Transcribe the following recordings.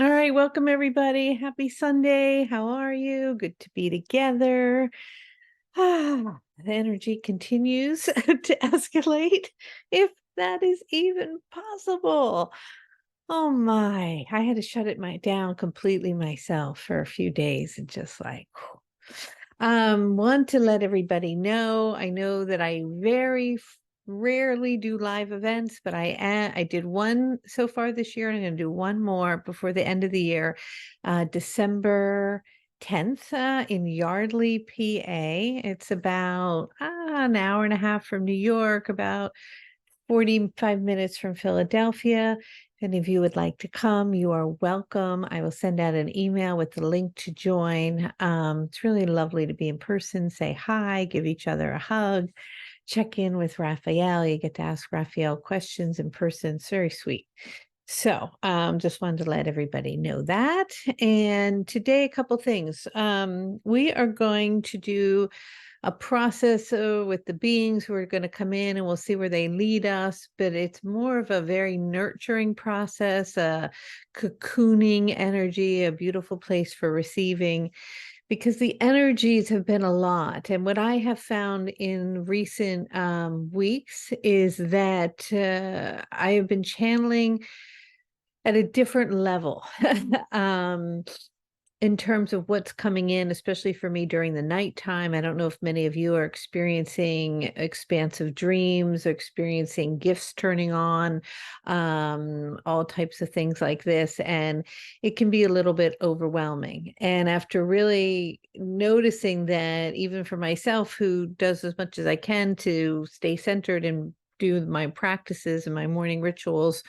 All right, welcome everybody. Happy Sunday. How are you? Good to be together. The energy continues to escalate, if that is even possible. Oh my, I had to shut it down completely myself for a few days and just like want to let everybody know. I know that I very rarely do live events, but I did one so far this year, and I'm going to do one more before the end of the year, December 10th in Yardley, PA. It's about an hour and a half from New York, about 45 minutes from Philadelphia. If any of you would like to come, you are welcome. I will send out an email with the link to join. It's really lovely to be in person, say hi, give each other a hug, check in with Raphael. You get to ask Raphael questions in person. It's very sweet. So just wanted to let everybody know that. And today, a couple things. We are going to do a process with the beings who are going to come in, and we'll see where they lead us, but it's more of a very nurturing process, a cocooning energy, a beautiful place for receiving, because the energies have been a lot. And what I have found in recent weeks is that I have been channeling at a different level. In terms of what's coming in, especially for me during the nighttime. I don't know if many of you are experiencing expansive dreams, experiencing gifts turning on, all types of things like this. And it can be a little bit overwhelming. And after really noticing that, even for myself, who does as much as I can to stay centered and do my practices and my morning rituals,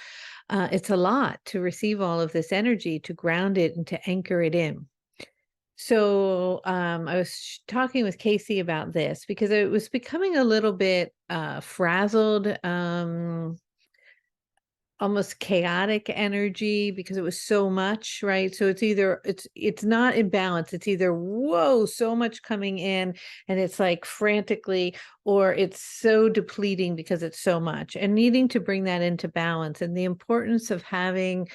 it's a lot to receive all of this energy, to ground it and to anchor it in. So I was talking with Casey about this because it was becoming a little bit frazzled, almost chaotic energy, because it was so much, right? So it's not in balance. It's either whoa, so much coming in and it's like frantically, or it's so depleting because it's so much, and needing to bring that into balance, and the importance of having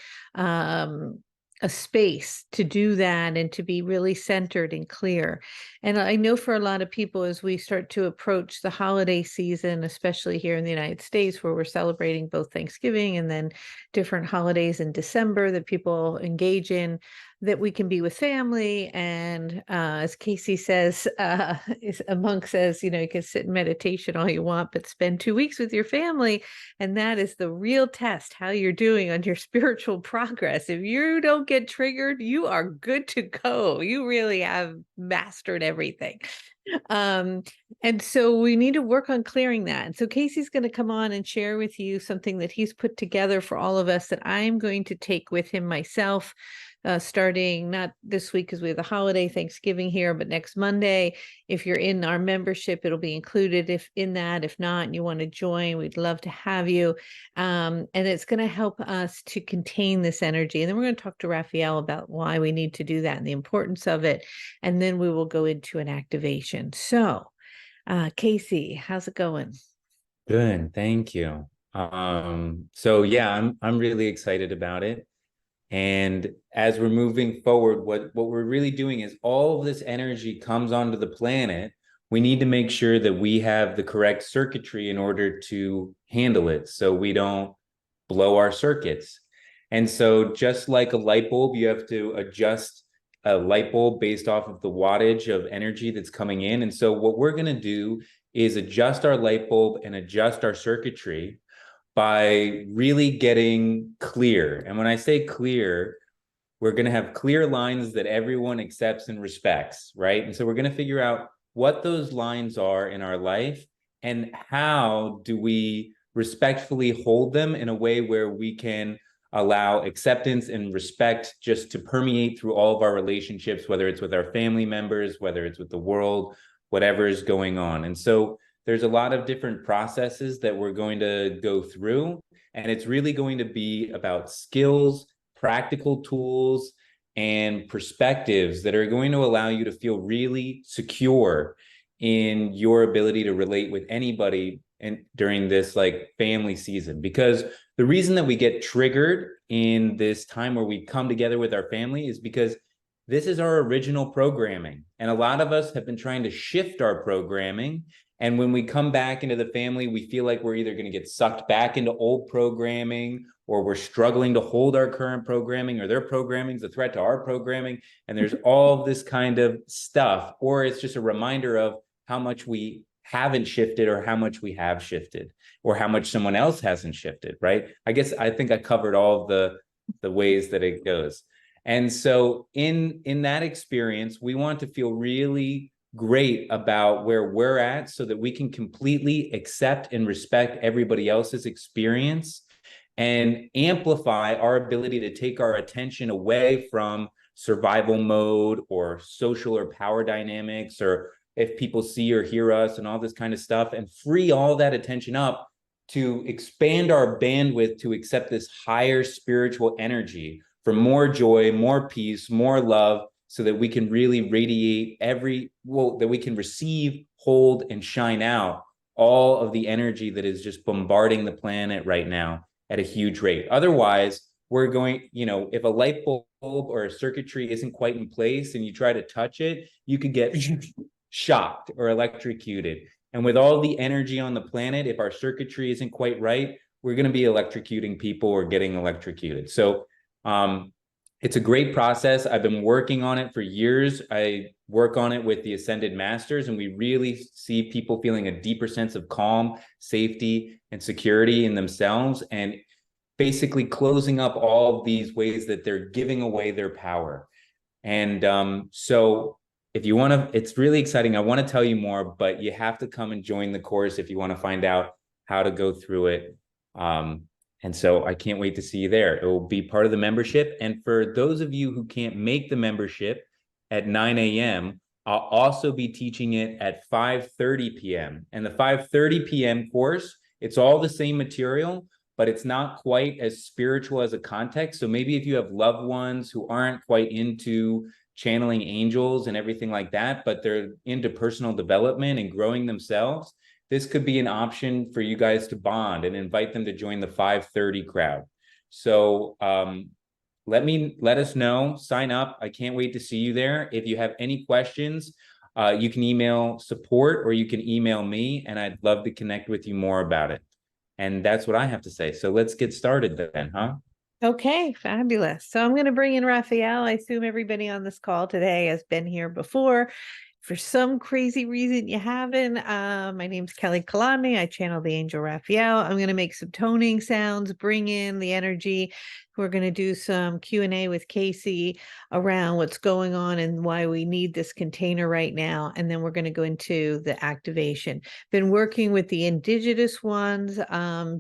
a space to do that and to be really centered and clear. And I know for a lot of people, as we start to approach the holiday season, especially here in the United States, where we're celebrating both Thanksgiving and then different holidays in December that people engage in, that we can be with family. And as Casey says, a monk says, you can sit in meditation all you want, but spend 2 weeks with your family. And that is the real test, how you're doing on your spiritual progress. If you don't get triggered, you are good to go. You really have mastered everything. And so we need to work on clearing that. And so Casey's going to come on and share with you something that he's put together for all of us that I'm going to take with him myself, starting not this week because we have the holiday Thanksgiving here, but next Monday. If you're in our membership, it'll be included if not, and you want to join, we'd love to have you. And it's going to help us to contain this energy. And then we're going to talk to Raphael about why we need to do that and the importance of it. And then we will go into an activation. So, Casey, how's it going? Good, thank you. So yeah, I'm really excited about it. And as we're moving forward, what we're really doing is all of this energy comes onto the planet. We need to make sure that we have the correct circuitry in order to handle it so we don't blow our circuits. And so just like a light bulb, you have to adjust a light bulb based off of the wattage of energy that's coming in. And so what we're going to do is adjust our light bulb and adjust our circuitry by really getting clear. And when I say clear, we're going to have clear lines that everyone accepts and respects, right? And so we're going to figure out what those lines are in our life and how do we respectfully hold them in a way where we can allow acceptance and respect just to permeate through all of our relationships, whether it's with our family members, whether it's with the world, whatever is going on. And so there's a lot of different processes that we're going to go through, and it's really going to be about skills, practical tools, and perspectives that are going to allow you to feel really secure in your ability to relate with anybody and during this like family season, because the reason that we get triggered in this time where we come together with our family is because this is our original programming. And a lot of us have been trying to shift our programming. And when we come back into the family, we feel like we're either going to get sucked back into old programming, or we're struggling to hold our current programming, or their programming is a threat to our programming. And there's all this kind of stuff, or it's just a reminder of how much we haven't shifted, or how much we have shifted, or how much someone else hasn't shifted, right? I think I covered all the ways that it goes. And so in that experience, we want to feel really great about where we're at, so that we can completely accept and respect everybody else's experience and amplify our ability to take our attention away from survival mode or social or power dynamics, or if people see or hear us and all this kind of stuff, and free all that attention up to expand our bandwidth to accept this higher spiritual energy for more joy, more peace, more love, so that we can really radiate that we can receive, hold, and shine out all of the energy that is just bombarding the planet right now at a huge rate. Otherwise, we're going, if a light bulb or a circuitry isn't quite in place and you try to touch it, you could get shocked or electrocuted. And with all the energy on the planet, if our circuitry isn't quite right, we're going to be electrocuting people or getting electrocuted. So it's a great process. I've been working on it for years. I work on it with the Ascended Masters, and we really see people feeling a deeper sense of calm, safety, and security in themselves, and basically closing up all of these ways that they're giving away their power. And so if you want to, it's really exciting. I want to tell you more, but you have to come and join the course if you want to find out how to go through it. And so I can't wait to see you there. It will be part of the membership. And for those of you who can't make the membership at 9 a.m., I'll also be teaching it at 5:30 p.m. And the 5:30 p.m. course, it's all the same material, but it's not quite as spiritual as a context. So maybe if you have loved ones who aren't quite into channeling angels and everything like that, but they're into personal development and growing themselves, this could be an option for you guys to bond and invite them to join the 5:30 crowd. So let us know, sign up. I can't wait to see you there. If you have any questions, you can email support, or you can email me, and I'd love to connect with you more about it. And that's what I have to say. So let's get started then, huh? Okay, fabulous. So I'm going to bring in Raphael. I assume everybody on this call today has been here before. For some crazy reason you haven't, my name's Kelly Kolodney. I channel the Angel Raphael. I'm going to make some toning sounds, bring in the energy. We're going to do some Q&A with Casey around what's going on and why we need this container right now. And then we're going to go into the activation. Been working with the indigenous ones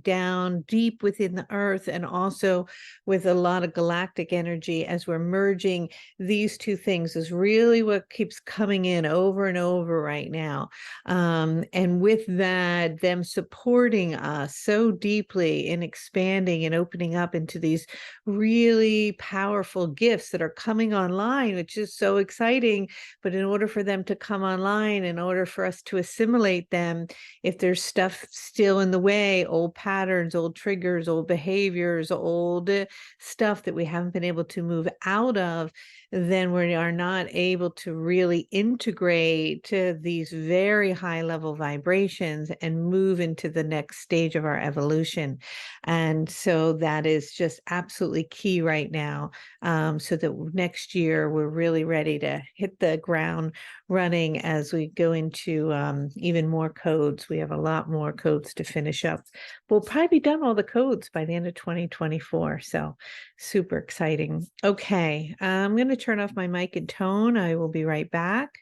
down deep within the earth, and also with a lot of galactic energy as we're merging these two things is really what keeps coming in over and over right now. And with that, them supporting us so deeply in expanding and opening up into these really powerful gifts that are coming online, which is so exciting. But in order for them to come online, in order for us to assimilate them, if there's stuff still in the way, old patterns, old triggers, old behaviors, old stuff that we haven't been able to move out of, then we are not able to really integrate these very high level vibrations and move into the next stage of our evolution. And so that is just absolutely key right now, so that next year we're really ready to hit the ground running as we go into even more codes. We have a lot more codes to finish up. We'll probably be done all the codes by the end of 2024. So super exciting. Okay, I'm going to turn off my mic and tone. I will be right back,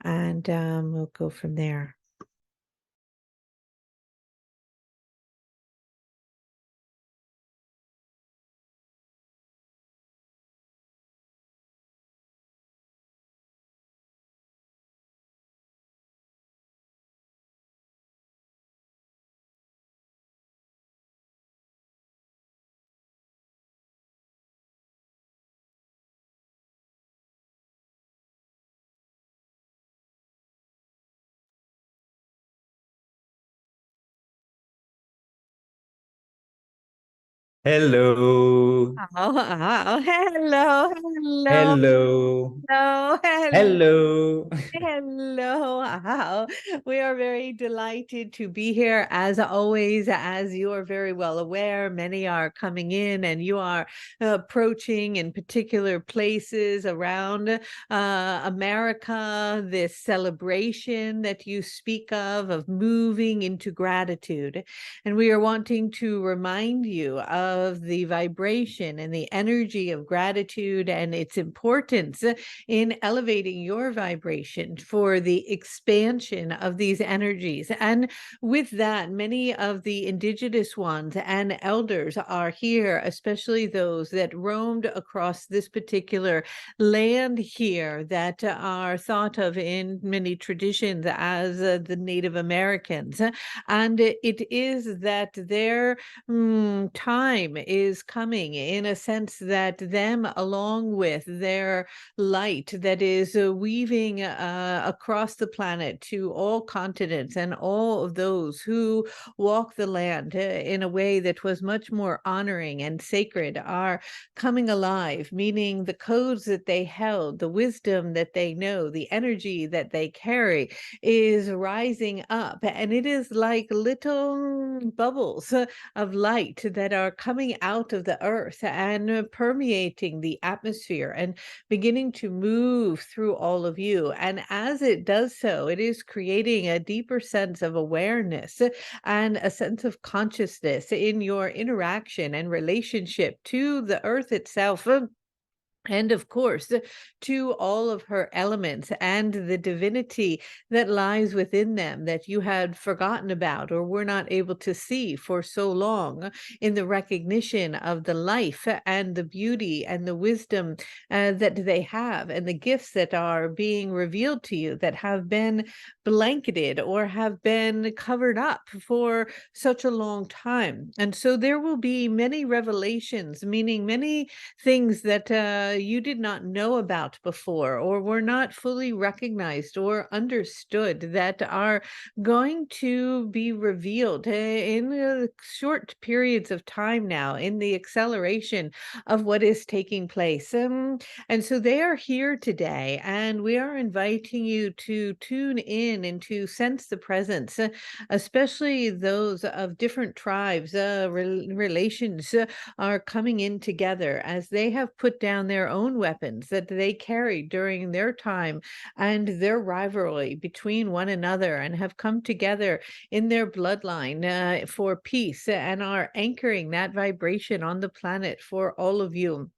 and we'll go from there. Hello. Oh, hello, hello, Hello. hello, hello. Hello. Hello. Wow. We are very delighted to be here as always. As you are very well aware, many are coming in and you are approaching in particular places around America, this celebration that you speak of moving into gratitude. And we are wanting to remind you of the vibration and the energy of gratitude and its importance in elevating your vibration for the expansion of these energies. And with that, many of the indigenous ones and elders are here, especially those that roamed across this particular land here that are thought of in many traditions as the Native Americans. And it is that their time is coming in a sense that them, along with their light that is weaving across the planet to all continents and all of those who walk the land in a way that was much more honoring and sacred are coming alive, meaning the codes that they held, the wisdom that they know, the energy that they carry is rising up. And it is like little bubbles of light that are coming out of the earth and permeating the atmosphere and beginning to move through all of you. And as it does so, it is creating a deeper sense of awareness and a sense of consciousness in your interaction and relationship to the earth itself. And of course, to all of her elements and the divinity that lies within them that you had forgotten about or were not able to see for so long, in the recognition of the life and the beauty and the wisdom that they have, and the gifts that are being revealed to you that have been blanketed or have been covered up for such a long time. And so there will be many revelations, meaning many things that you did not know about before or were not fully recognized or understood that are going to be revealed in short periods of time now in the acceleration of what is taking place. And so they are here today, and we are inviting you to tune in and to sense the presence, especially those of different tribes, relations are coming in together as they have put down their own weapons that they carried during their time and their rivalry between one another, and have come together in their bloodline for peace and are anchoring that vibration on the planet for all of you.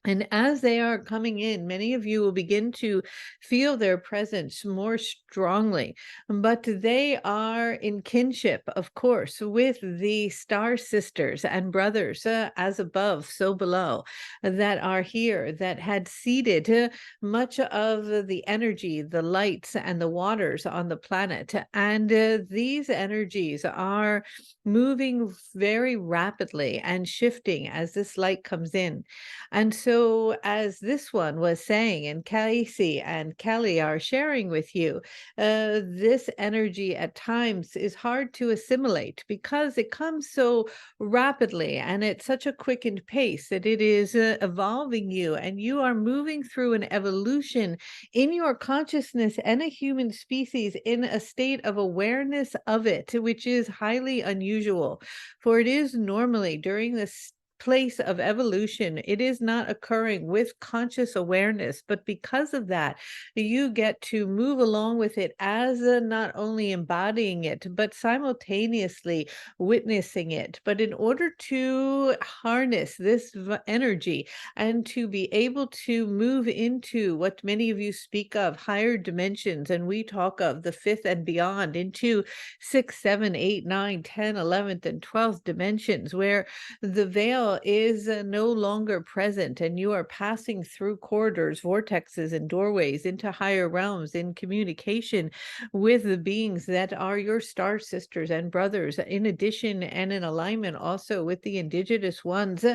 And as they are coming in, many of you will begin to feel their presence more strongly. But they are in kinship, of course, with the star sisters and brothers, as above, so below, that are here, that had seeded much of the energy, the lights, and the waters on the planet. And these energies are moving very rapidly and shifting as this light comes in. And so, as this one was saying, and Casey and Kelly are sharing with you, this energy at times is hard to assimilate because it comes so rapidly and at such a quickened pace that it is evolving you, and you are moving through an evolution in your consciousness and a human species in a state of awareness of it, which is highly unusual. For it is normally during this place of evolution, it is not occurring with conscious awareness, but because of that, you get to move along with it as not only embodying it, but simultaneously witnessing it. But in order to harness this energy and to be able to move into what many of you speak of, higher dimensions, and we talk of the fifth and beyond, into 6, 7, 8, 9, 10, 11th, and 12th dimensions, where the veil is no longer present, and you are passing through corridors, vortexes, and doorways into higher realms in communication with the beings that are your star sisters and brothers, in addition and in alignment also with the indigenous ones.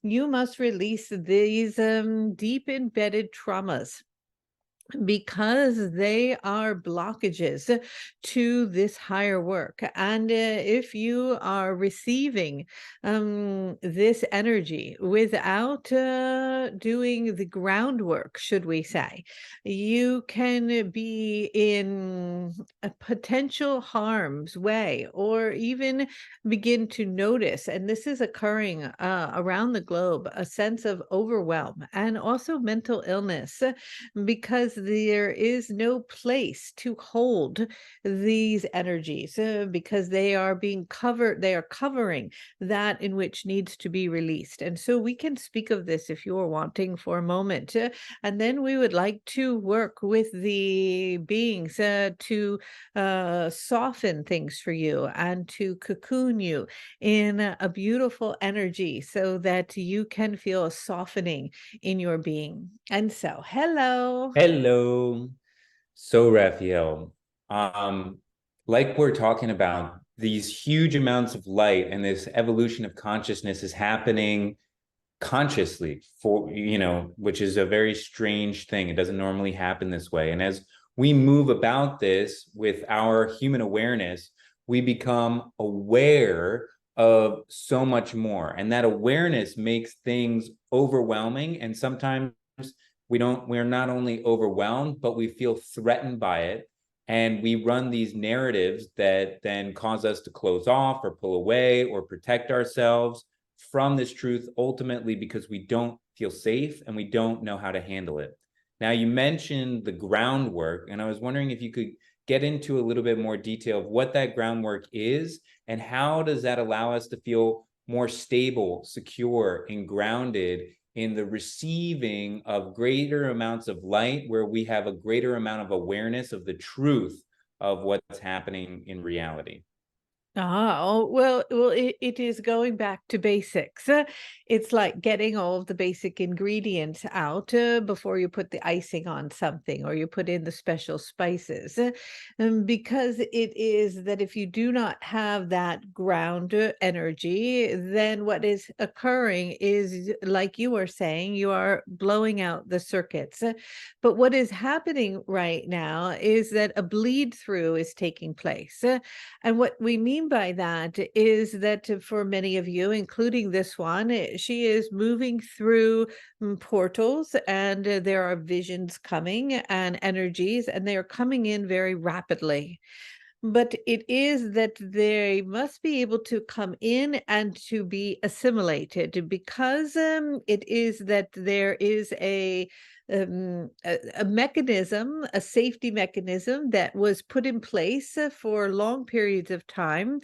You must release these deep embedded traumas because they are blockages to this higher work. And if you are receiving this energy without doing the groundwork, should we say, you can be in a potential harm's way, or even begin to notice, and this is occurring around the globe, a sense of overwhelm and also mental illness, because there is no place to hold these energies, because they are being covered, they are covering that in which needs to be released. And so we can speak of this if you're wanting for a moment. And then we would like to work with the beings to soften things for you and to cocoon you in a beautiful energy so that you can feel a softening in your being. And so, hello. Hello. So, Raphael, um, like we're talking about, these huge amounts of light and this evolution of consciousness is happening consciously for, which is a very strange thing. It doesn't normally happen this way. And as we move about this with our human awareness, we become aware of so much more. And that awareness makes things overwhelming. And sometimes we're not only overwhelmed, but we feel threatened by it. And we run these narratives that then cause us to close off or pull away or protect ourselves from this truth, ultimately because we don't feel safe and we don't know how to handle it. Now, you mentioned the groundwork, and I was wondering if you could get into a little bit more detail of what that groundwork is and how does that allow us to feel more stable, secure, and grounded in the receiving of greater amounts of light, where we have a greater amount of awareness of the truth of what's happening in reality. Oh, well, it is going back to basics. It's like getting all of the basic ingredients out before you put the icing on something or you put in the special spices. Because it is that if you do not have that ground energy, then what is occurring is, like you were saying, you are blowing out the circuits. But what is happening right now is that a bleed through is taking place. And what we mean by that is that for many of you, including this one, she is moving through portals, and there are visions coming and energies, and they are coming in very rapidly. But it is that they must be able to come in and to be assimilated, because it is that there is a mechanism, a safety mechanism that was put in place for long periods of time,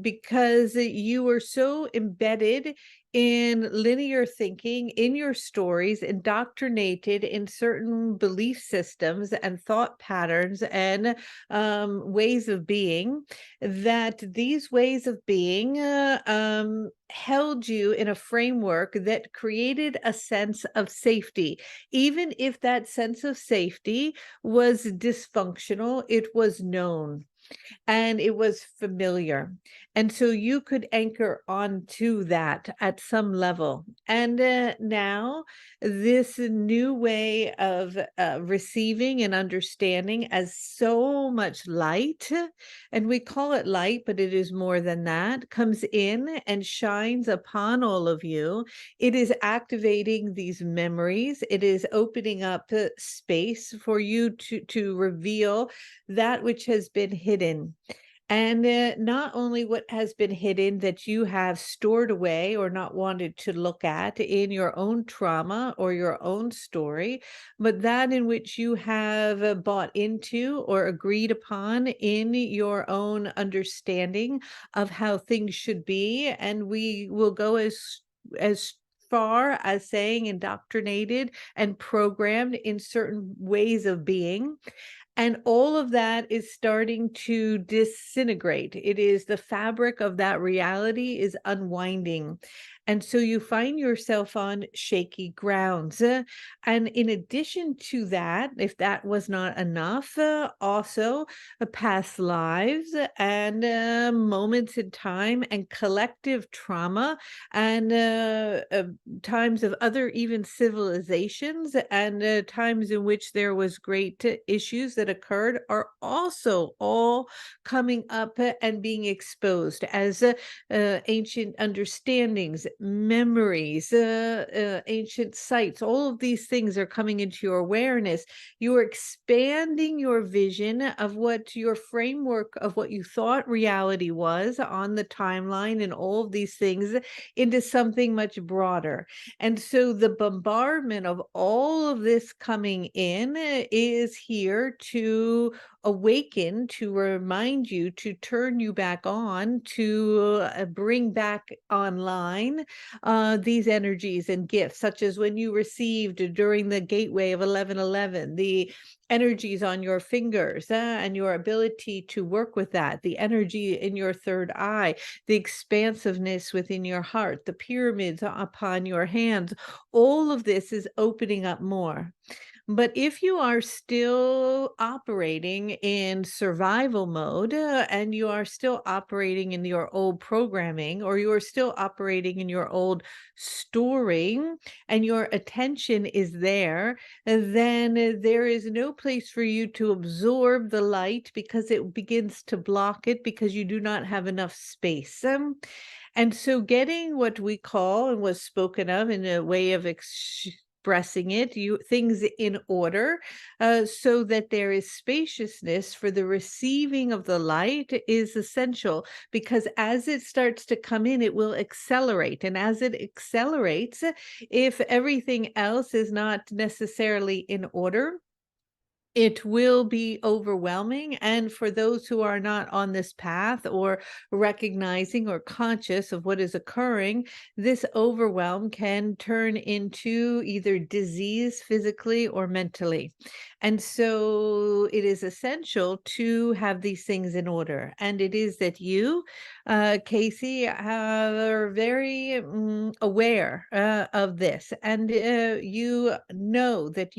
because you were so embedded in linear thinking, in your stories, indoctrinated in certain belief systems and thought patterns and ways of being, that these ways of being held you in a framework that created a sense of safety. Even if that sense of safety was dysfunctional, it was known and it was familiar. And so you could anchor onto that at some level. And now, this new way of receiving and understanding as so much light, and we call it light, but it is more than that, comes in and shines upon all of you. It is activating these memories. It is opening up space for you to reveal that which has been hidden. And not only what has been hidden that you have stored away or not wanted to look at in your own trauma or your own story, but that in which you have bought into or agreed upon in your own understanding of how things should be. And we will go as far as saying indoctrinated and programmed in certain ways of being. And all of that is starting to disintegrate. It is the fabric of that reality is unwinding. And so you find yourself on shaky grounds. And in addition to that, if that was not enough, also past lives and moments in time and collective trauma and times of other even civilizations and times in which there was great issues that occurred are also all coming up and being exposed as ancient understandings, memories, ancient sites. All of these things are coming into your awareness. You are expanding your vision of what your framework of what you thought reality was on the timeline and all of these things into something much broader. And so the bombardment of all of this coming in is here to awaken, to remind you, to turn you back on, to bring back online these energies and gifts, such as when you received during the gateway of 1111, the energies on your fingers and your ability to work with that, the energy in your third eye, the expansiveness within your heart, the pyramids upon your hands. All of this is opening up more. But if you are still operating in survival mode and you are still operating in your old programming, or you are still operating in your old storing, and your attention is there, then there is no place for you to absorb the light because it begins to block it because you do not have enough space. And so getting what we call and was spoken of in a way of expressing it, you things in order, so that there is spaciousness for the receiving of the light is essential, because as it starts to come in, it will accelerate. And as it accelerates, if everything else is not necessarily in order, it will be overwhelming. And for those who are not on this path or recognizing or conscious of what is occurring, this overwhelm can turn into either disease physically or mentally. And so it is essential to have these things in order. And it is that you, Casey, are very aware of this. And you know that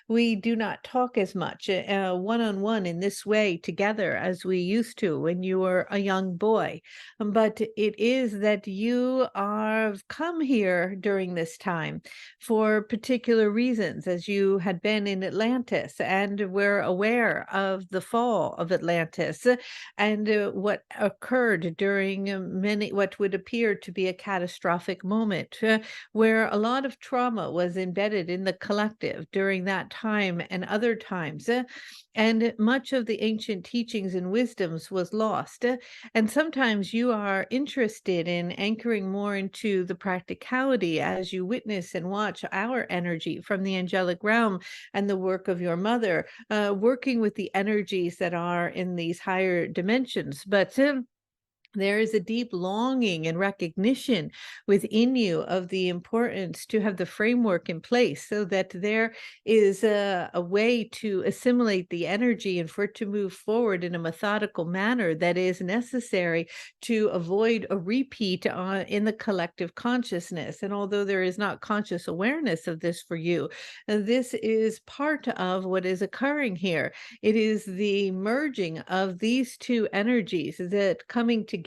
we do not talk as much one-on-one in this way together as we used to when you were a young boy. But it is that you are come here during this time for particular reasons, as you had been in Atlantis and were aware of the fall of Atlantis and what occurred during what would appear to be a catastrophic moment, where a lot of trauma was embedded in the collective during that time and other times. And much of the ancient teachings and wisdoms was lost. And sometimes you are interested in anchoring more into the practicality as you witness and watch our energy from the angelic realm and the work of your mother, working with the energies that are in these higher dimensions. But there is a deep longing and recognition within you of the importance to have the framework in place so that there is a way to assimilate the energy and for it to move forward in a methodical manner that is necessary to avoid a repeat in the collective consciousness. And although there is not conscious awareness of this for you, this is part of what is occurring here. It is the merging of these two energies that coming together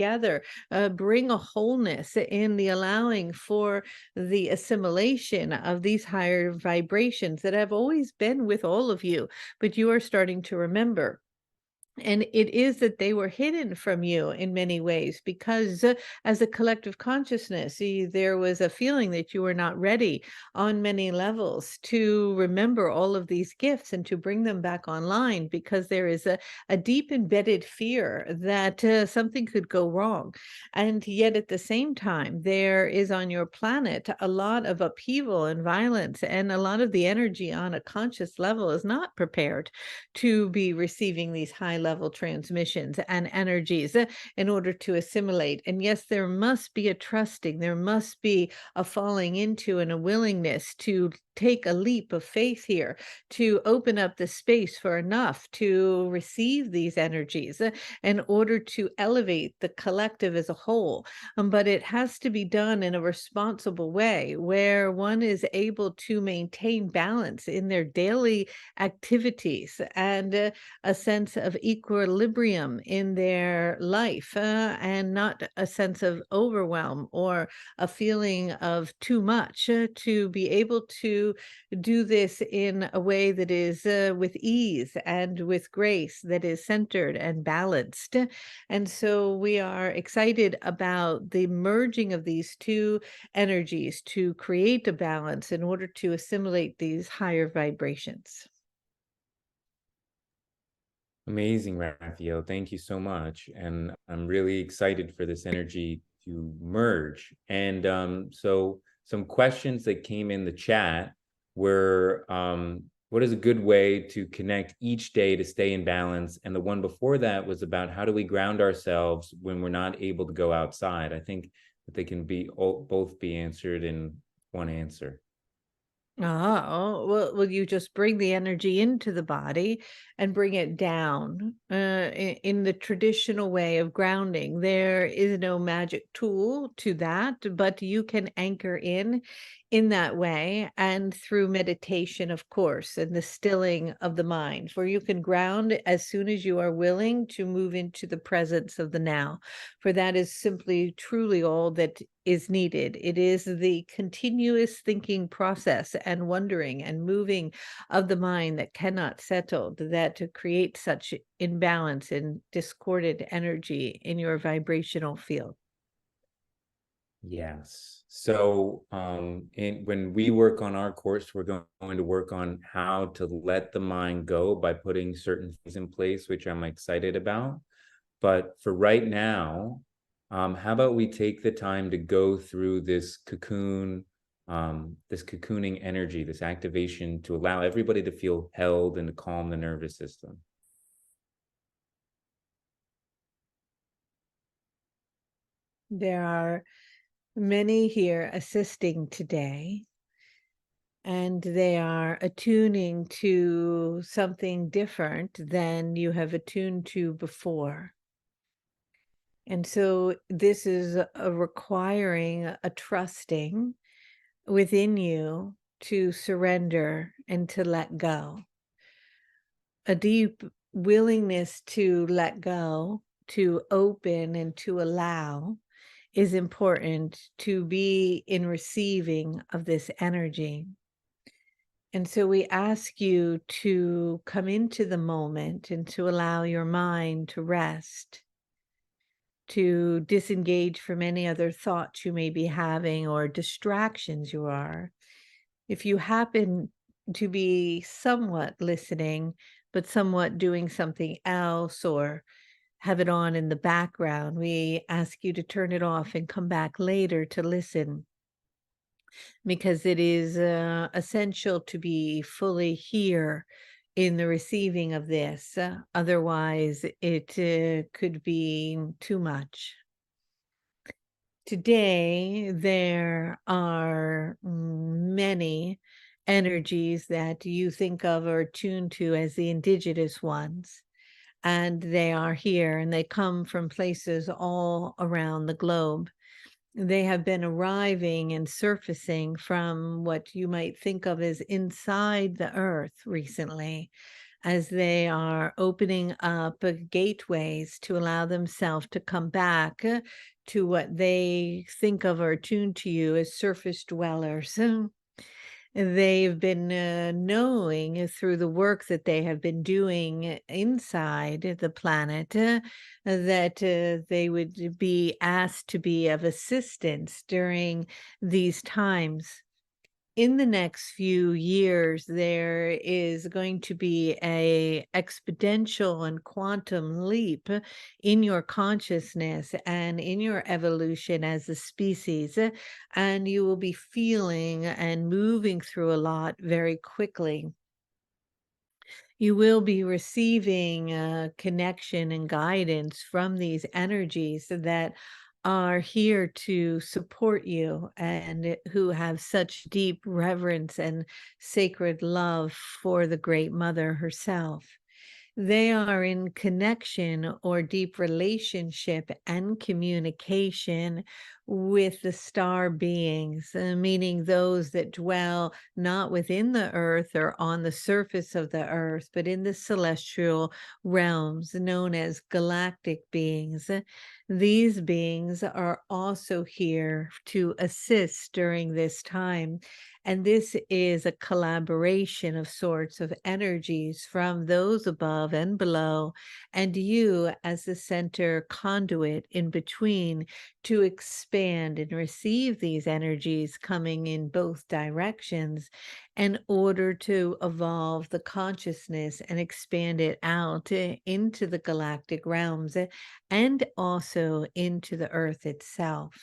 bring a wholeness in the allowing for the assimilation of these higher vibrations that have always been with all of you, but you are starting to remember. And it is that they were hidden from you in many ways because as a collective consciousness, there was a feeling that you were not ready on many levels to remember all of these gifts and to bring them back online, because there is a deep embedded fear that something could go wrong. And yet at the same time, there is on your planet a lot of upheaval and violence, and a lot of the energy on a conscious level is not prepared to be receiving these high level transmissions and energies in order to assimilate. And yes, there must be a trusting, there must be a falling into and a willingness to take a leap of faith here, to open up the space for enough to receive these energies in order to elevate the collective as a whole. But it has to be done in a responsible way where one is able to maintain balance in their daily activities and a sense of equilibrium in their life and not a sense of overwhelm or a feeling of too much to be able to do this in a way that is with ease and with grace, that is centered and balanced. And so we are excited about the merging of these two energies to create a balance in order to assimilate these higher vibrations. Amazing, Raphael. Thank you so much. And I'm really excited for this energy to merge. And so some questions that came in the chat were, what is a good way to connect each day to stay in balance? And the one before that was about how do we ground ourselves when we're not able to go outside? I think that they can be both be answered in one answer. Oh, well, you just bring the energy into the body and bring it down in the traditional way of grounding. There is no magic tool to that, but you can anchor in that way and through meditation, of course, and the stilling of the mind, where you can ground as soon as you are willing to move into the presence of the now. For that is simply, truly all that is needed. It is the continuous thinking process and wondering and moving of the mind that cannot settle, that to create such imbalance and discordant energy in your vibrational field. Yes. So when we work on our course, we're going to work on how to let the mind go by putting certain things in place, which I'm excited about. But for right now, how about we take the time to go through this cocoon, this cocooning energy, this activation to allow everybody to feel held and to calm the nervous system. There are many here assisting today, and they are attuning to something different than you have attuned to before. And so this is a requiring a trusting within you to surrender and to let go. A deep willingness to let go, to open and to allow is important to be in receiving of this energy. And so we ask you to come into the moment and to allow your mind to rest, to disengage from any other thoughts you may be having or distractions you are. If you happen to be somewhat listening, but somewhat doing something else or have it on in the background, we ask you to turn it off and come back later to listen, because it is essential to be fully here in the receiving of this. Otherwise, it could be too much. Today, there are many energies that you think of or tune to as the indigenous ones. And they are here and they come from places all around the globe. They have been arriving and surfacing from what you might think of as inside the earth recently, as they are opening up gateways to allow themselves to come back to what they think of or tune to you as surface dwellers. They've been knowing through the work that they have been doing inside the planet that they would be asked to be of assistance during these times. In the next few years, there is going to be a exponential and quantum leap in your consciousness and in your evolution as a species, and you will be feeling and moving through a lot very quickly. You will be receiving connection and guidance from these energies that are here to support you and who have such deep reverence and sacred love for the Great Mother herself. They are in connection or deep relationship and communication with the star beings, meaning those that dwell not within the earth or on the surface of the earth, but in the celestial realms known as galactic beings. These beings are also here to assist during this time. And this is a collaboration of sorts of energies from those above and below, and you as the center conduit in between to expand and receive these energies coming in both directions in order to evolve the consciousness and expand it out into the galactic realms and also into the earth itself.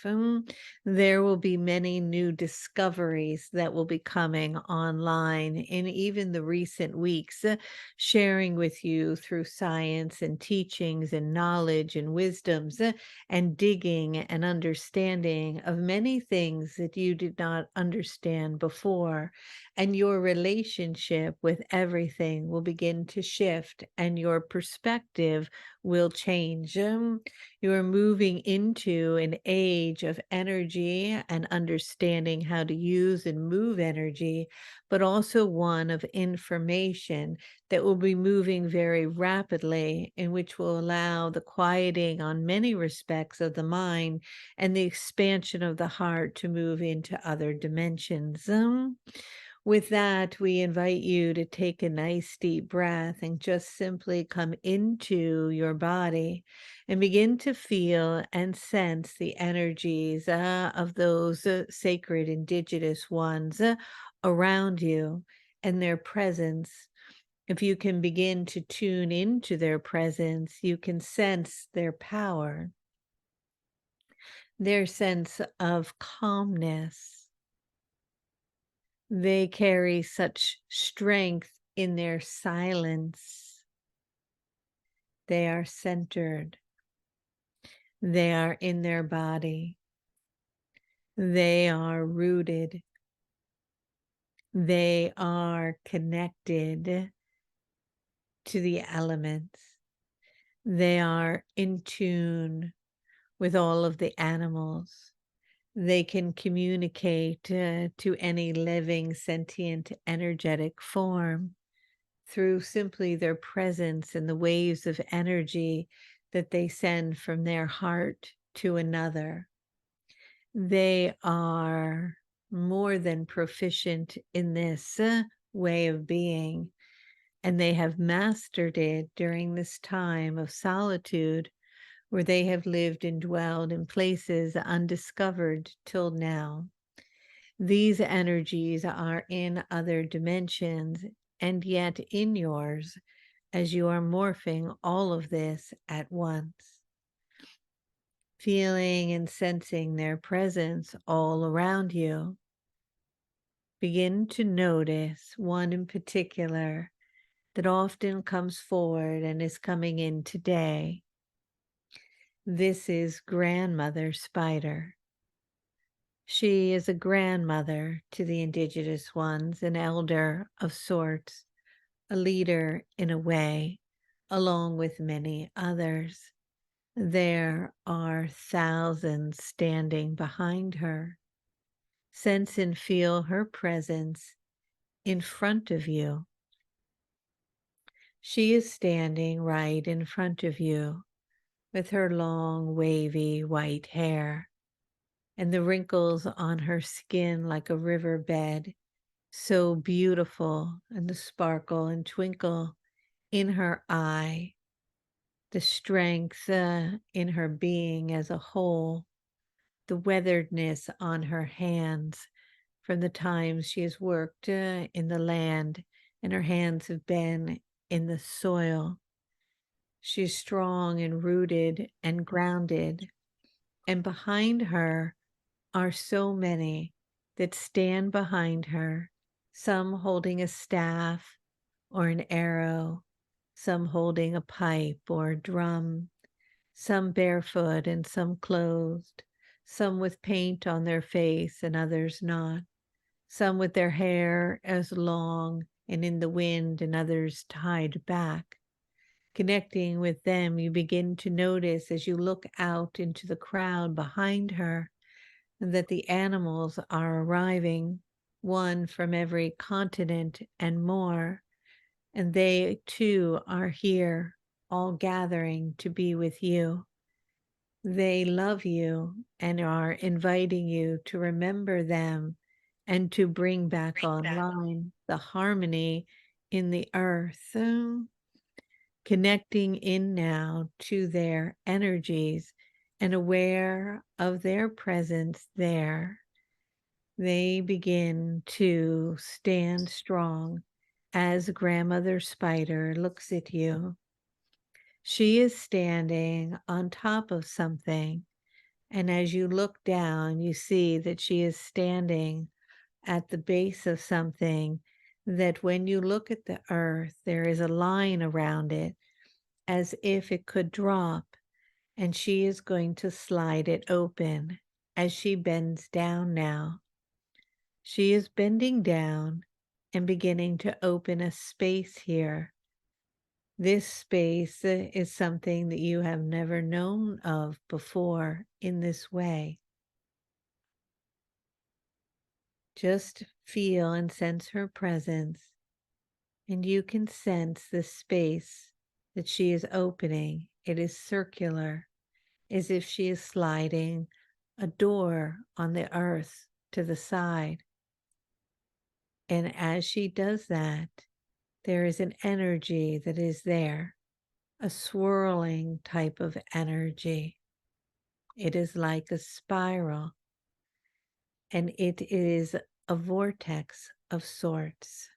There will be many new discoveries that will be coming online in even the recent weeks, sharing with you through science and teachings and knowledge and wisdoms and digging and understanding of many things that you did not understand before. And your relationship with everything will begin to shift and your perspective will change. You are moving into an age of energy and understanding how to use and move energy, but also one of information that will be moving very rapidly, in which will allow the quieting on many respects of the mind and the expansion of the heart to move into other dimensions. With that, we invite you to take a nice deep breath and just simply come into your body and begin to feel and sense the energies of those sacred indigenous ones around you and their presence. If you can begin to tune into their presence, you can sense their power, their sense of calmness. They carry such strength in their silence. They are centered. They are in their body. They are rooted. They are connected to the elements. They are in tune with all of the animals. They can communicate to any living, sentient, energetic form through simply their presence and the waves of energy that they send from their heart to another. They are more than proficient in this way of being, and they have mastered it during this time of solitude where they have lived and dwelled in places undiscovered till now. These energies are in other dimensions and yet in yours as you are morphing all of this at once. Feeling and sensing their presence all around you. Begin to notice one in particular that often comes forward and is coming in today. This is Grandmother Spider. She is a grandmother to the indigenous ones, an elder of sorts, a leader in a way, along with many others. There are thousands standing behind her. Sense and feel her presence in front of you. She is standing right in front of you with her long, wavy white hair and the wrinkles on her skin like a riverbed, so beautiful, and the sparkle and twinkle in her eye, the strength in her being as a whole, the weatheredness on her hands from the times she has worked in the land and her hands have been in the soil. She's strong and rooted and grounded, and behind her are so many that stand behind her, some holding a staff or an arrow, some holding a pipe or a drum, some barefoot and some clothed, some with paint on their face and others not, some with their hair as long and in the wind and others tied back. Connecting with them, you begin to notice as you look out into the crowd behind her that the animals are arriving, one from every continent and more, and they too are here, all gathering to be with you. They love you and are inviting you to remember them and to bring back online the harmony in the earth. Connecting in now to their energies and aware of their presence there, they begin to stand strong as Grandmother Spider looks at you. She is standing on top of something, and as you look down, you see that she is standing at the base of something that when you look at the earth, there is a line around it as if it could drop, and she is going to slide it open as she bends down now. She is bending down and beginning to open a space here. This space is something that you have never known of before in this way. Just feel and sense her presence, and you can sense the space that she is opening. It is circular, as if she is sliding a door on the earth to the side. And as she does that, there is an energy that is there, a swirling type of energy. It is like a spiral, and it is a vortex of sorts.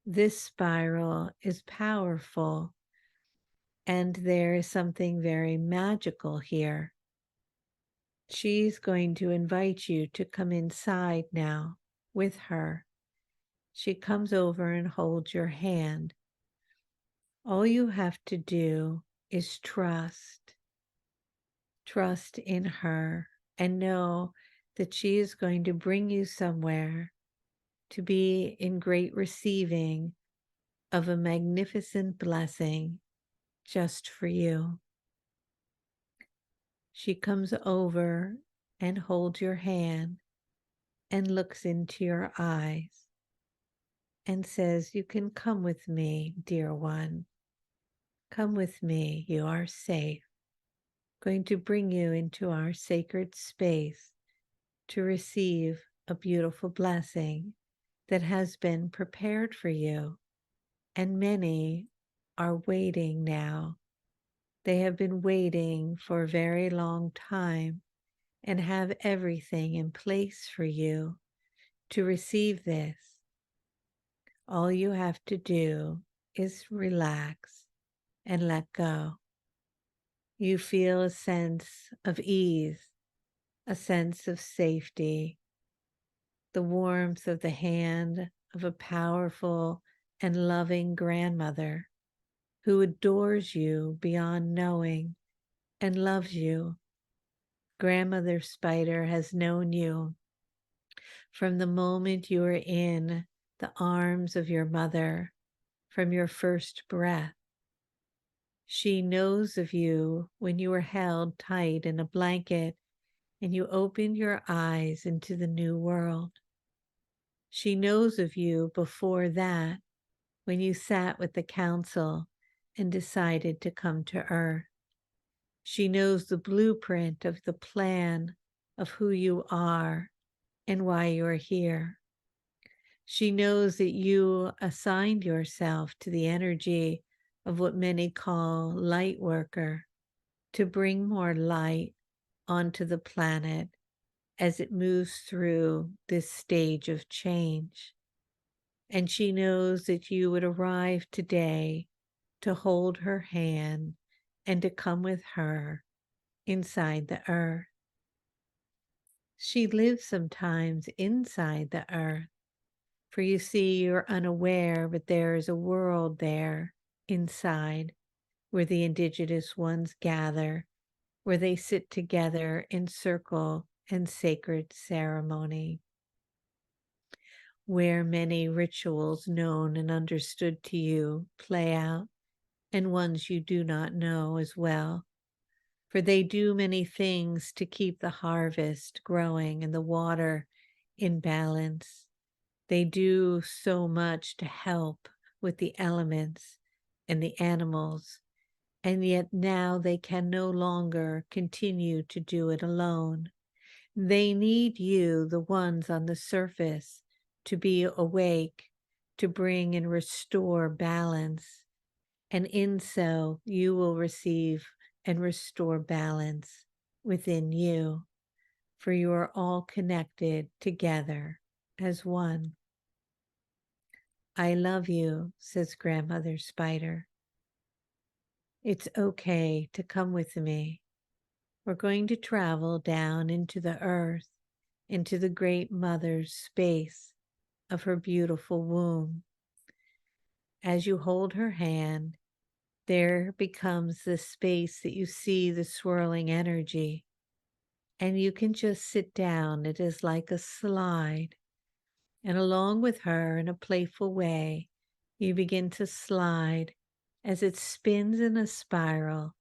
This spiral is powerful, and there is something very magical here. She's going to invite you to come inside now with her. She comes over and holds your hand. All you have to do is trust in her, and know that she is going to bring you somewhere to be in great receiving of a magnificent blessing just for you. She comes over and holds your hand and looks into your eyes and says, "You can come with me, dear one. Come with me, you are safe. Going to bring you into our sacred space to receive a beautiful blessing that has been prepared for you, and many are waiting now. They have been waiting for a very long time and have everything in place for you to receive this. All you have to do is relax and let go. You feel a sense of ease, a sense of safety, the warmth of the hand of a powerful and loving grandmother who adores you beyond knowing and loves you. Grandmother Spider has known you from the moment you were in the arms of your mother, from your first breath. She knows of you when you were held tight in a blanket and you opened your eyes into the new world. She knows of you before that, when you sat with the council and decided to come to Earth. She knows the blueprint of the plan of who you are and why you are here. She knows that you assigned yourself to the energy of what many call light worker, to bring more light onto the planet as it moves through this stage of change. And she knows that you would arrive today to hold her hand and to come with her inside the earth. She lives sometimes inside the earth, For you see, you're unaware, but there is a world there inside where the indigenous ones gather, where they sit together in circle and sacred ceremony, where many rituals known and understood to you play out, and ones you do not know as well. For they do many things to keep the harvest growing and the water in balance. They do so much to help with the elements and the animals, and yet now they can no longer continue to do it alone. They need you, the ones on the surface, to be awake, to bring and restore balance. And in so, you will receive and restore balance within you, for you are all connected together as one. I love you, says Grandmother Spider. It's okay to come with me. We're going to travel down into the earth, into the great mother's space of her beautiful womb. As you hold her hand, there becomes this space that you see the swirling energy, and you can just sit down. It is like a slide. And along with her, in a playful way, you begin to slide as it spins in a spiral,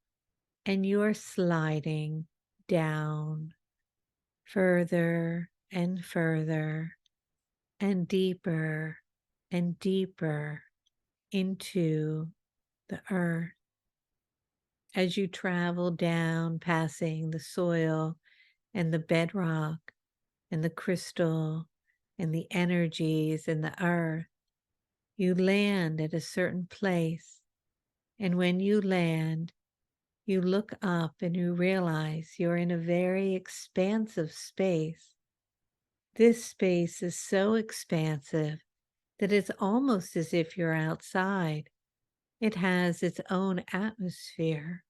and you are sliding down further and further and deeper into the earth. As you travel down, passing the soil and the bedrock and the crystal and the energies in the earth, you land at a certain place. And when you land, you look up and you realize you're in a very expansive space. This space is so expansive that it's almost as if you're outside. It has its own atmosphere.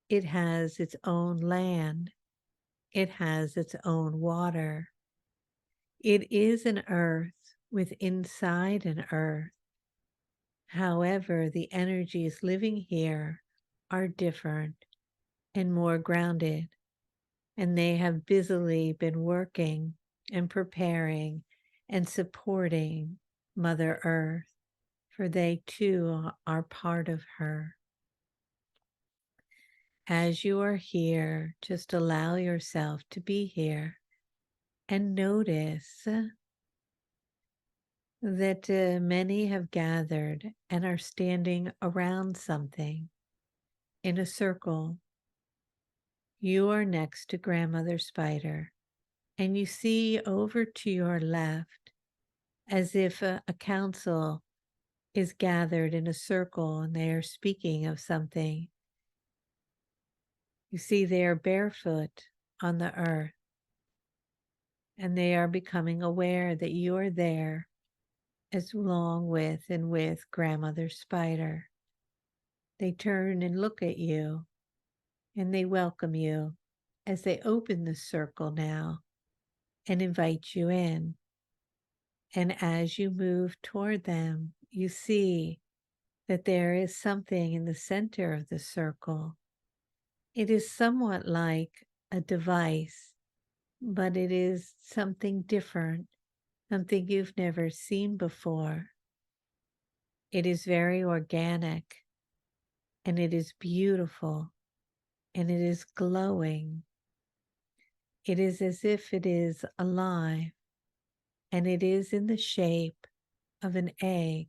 It has its own land. It has its own water. It is an earth with inside an earth. However, the energies living here are different and more grounded, and they have busily been working and preparing and supporting Mother Earth, for they too are part of her. As you are here, just allow yourself to be here and notice that many have gathered and are standing around something in a circle. You are next to Grandmother Spider, and you see over to your left as if a council is gathered in a circle and they are speaking of something. You see they are barefoot on the earth, and they are becoming aware that you are there as long with Grandmother Spider. They turn and look at you, and they welcome you as they open the circle now and invite you in. And as you move toward them, you see that there is something in the center of the circle. It is somewhat like a device, but it is something different, something you've never seen before. It is very organic, and it is beautiful, and it is glowing. It is as if it is alive, and it is in the shape of an egg.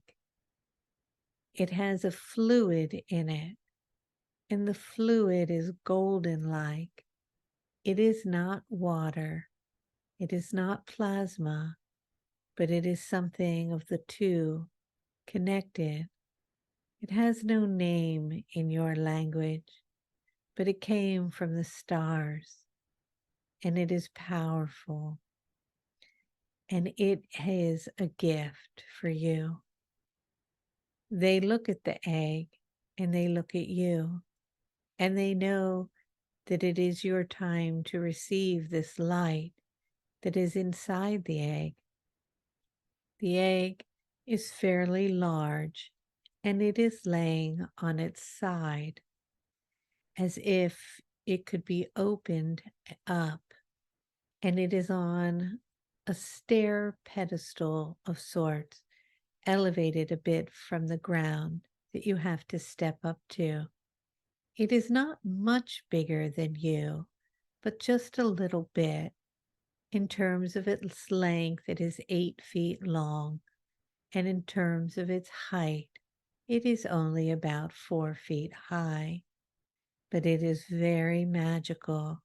It has a fluid in it, and the fluid is golden-like. It is not water. It is not plasma, but it is something of the two connected. It has no name in your language, but it came from the stars, and it is powerful, and it is a gift for you. They look at the egg, and they look at you, and they know that it is your time to receive this light that is inside the egg. The egg is fairly large and it is laying on its side as if it could be opened up, and it is on a stair pedestal of sorts, elevated a bit from the ground that you have to step up to. It is not much bigger than you, but just a little bit. In terms of its length, it is 8 feet long, and in terms of its height, it is only about 4 feet high. But it is very magical,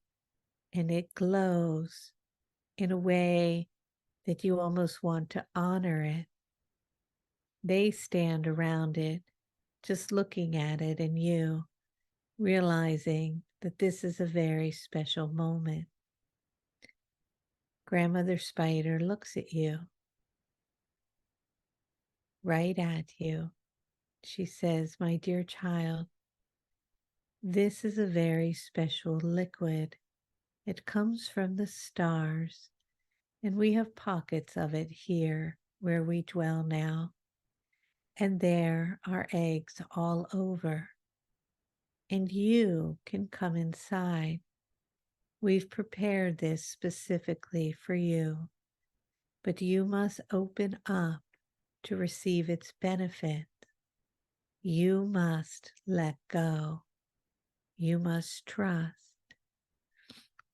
and it glows in a way that you almost want to honor it. They stand around it, just looking at it, and you realizing that this is a very special moment. Grandmother Spider looks at you, right at you. She says, "My dear child, this is a very special liquid. It comes from the stars, and we have pockets of it here where we dwell now. And there are eggs all over. And you can come inside. We've prepared this specifically for you, but you must open up to receive its benefit. You must let go. You must trust.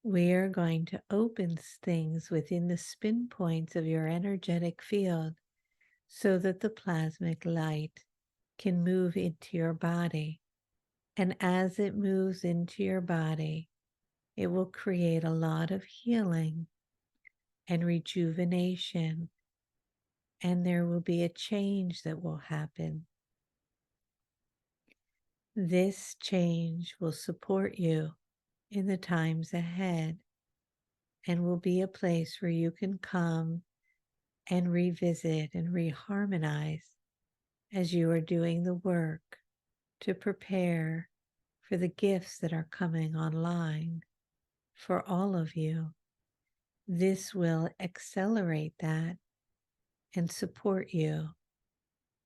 We are going to open things within the spin points of your energetic field so that the plasmic light can move into your body. And as it moves into your body, it will create a lot of healing and rejuvenation, and there will be a change that will happen. This change will support you in the times ahead and will be a place where you can come and revisit and reharmonize as you are doing the work to prepare for the gifts that are coming online for all of you. This will accelerate that and support you,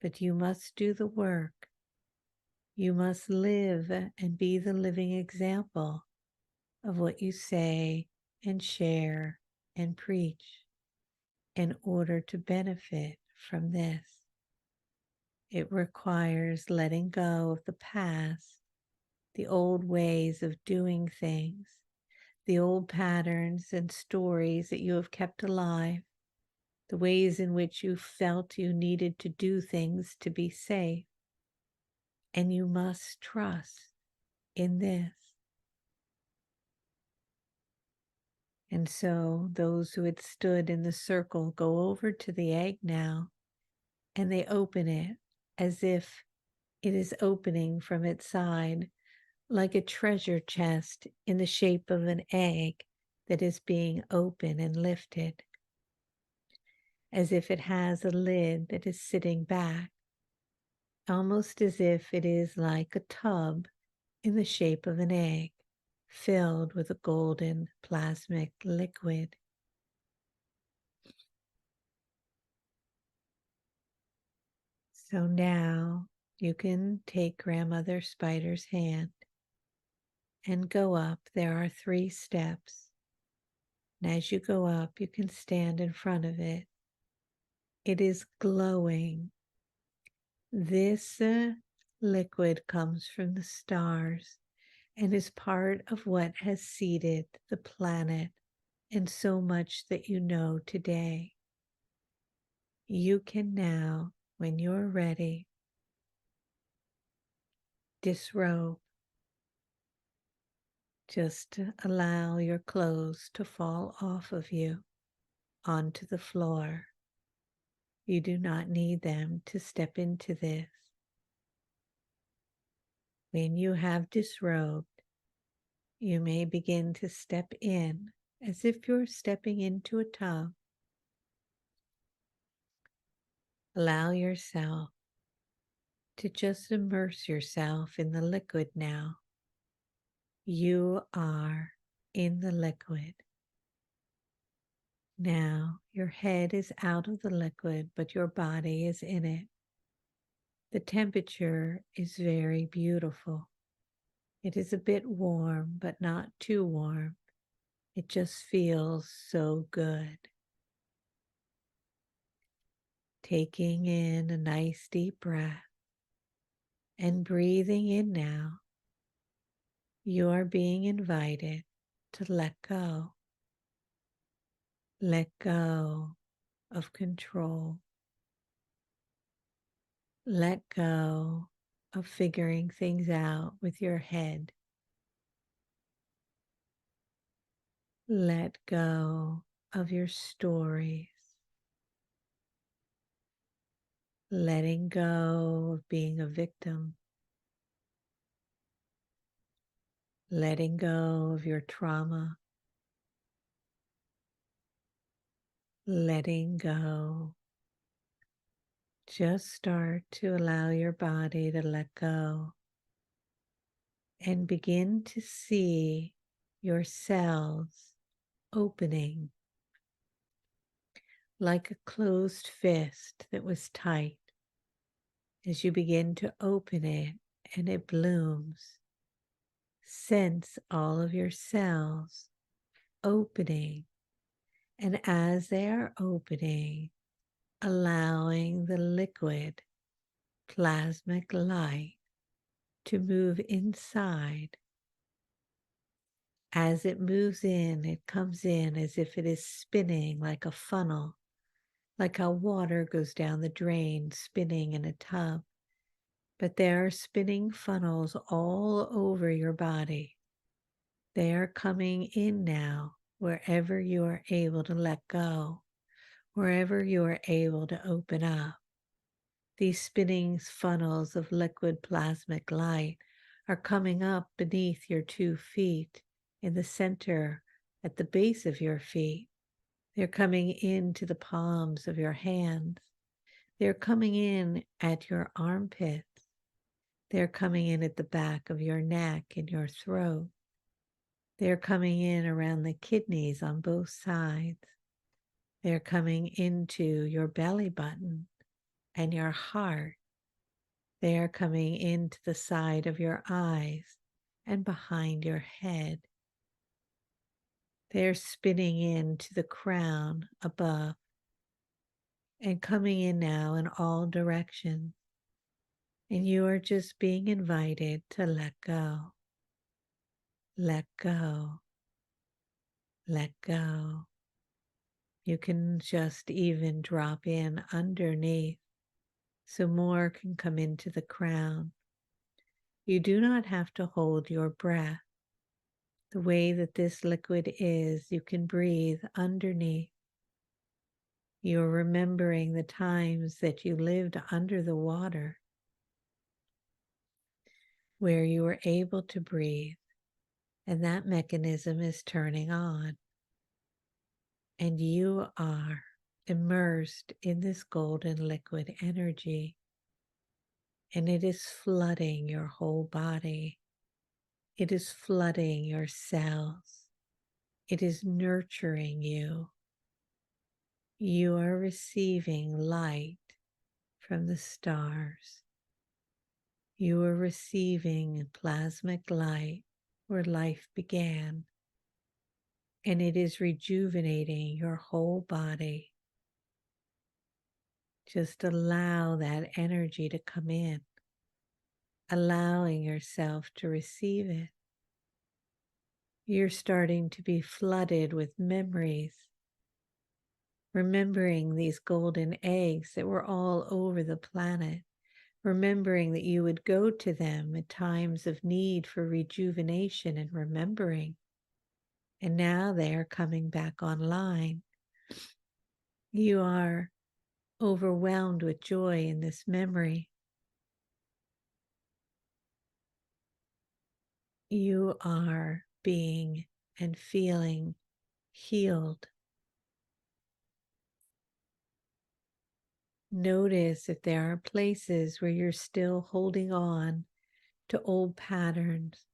but you must do the work. You must live and be the living example of what you say and share and preach in order to benefit from this. It requires letting go of the past, the old ways of doing things, the old patterns and stories that you have kept alive, the ways in which you felt you needed to do things to be safe. And you must trust in this. And so those who had stood in the circle go over to the egg now, and they open it as if it is opening from its side, like a treasure chest in the shape of an egg that is being opened and lifted, as if it has a lid that is sitting back, almost as if it is like a tub in the shape of an egg, filled with a golden plasmic liquid. So now you can take Grandmother Spider's hand and go up. There are 3 steps. And as you go up, you can stand in front of it. It is glowing. This liquid comes from the stars and is part of what has seeded the planet and so much that you know today. You can now, when you're ready, disrobe. Just allow your clothes to fall off of you onto the floor. You do not need them to step into this. When you have disrobed, you may begin to step in as if you're stepping into a tub. Allow yourself to just immerse yourself in the liquid now. You are in the liquid. Now your head is out of the liquid, but your body is in it. The temperature is very beautiful. It is a bit warm, but not too warm. It just feels so good. Taking in a nice deep breath and breathing in now, you are being invited to let go. Let go of control. Let go of figuring things out with your head. Let go of your stories. Letting go of being a victim. Letting go of your trauma. Letting go. Just start to allow your body to let go and begin to see your cells opening like a closed fist that was tight. As you begin to open it and it blooms, sense all of your cells opening, and as they are opening, allowing the liquid plasmic light to move inside. As it moves in, it comes in as if it is spinning like a funnel, like how water goes down the drain, spinning in a tub. But there are spinning funnels all over your body. They are coming in now wherever you are able to let go, wherever you are able to open up. These spinning funnels of liquid plasmic light are coming up beneath your 2 feet, in the center, at the base of your feet. They're coming into the palms of your hands. They're coming in at your armpits. They're coming in at the back of your neck and your throat. They're coming in around the kidneys on both sides. They're coming into your belly button and your heart. They are coming into the side of your eyes and behind your head. They're spinning into the crown above and coming in now in all directions. And you are just being invited to let go. Let go. Let go. You can just even drop in underneath so more can come into the crown. You do not have to hold your breath. The way that this liquid is, you can breathe underneath. You're remembering the times that you lived under the water, where you were able to breathe, and that mechanism is turning on. And you are immersed in this golden liquid energy, and it is flooding your whole body. It is flooding your cells. It is nurturing you. You are receiving light from the stars. You are receiving plasmic light where life began, and it is rejuvenating your whole body. Just allow that energy to come in, allowing yourself to receive it. You're starting to be flooded with memories, remembering these golden eggs that were all over the planet, remembering that you would go to them at times of need for rejuvenation and remembering. And now they are coming back online. You are overwhelmed with joy in this memory. You are being and feeling healed. Notice if there are places where you're still holding on to old patterns,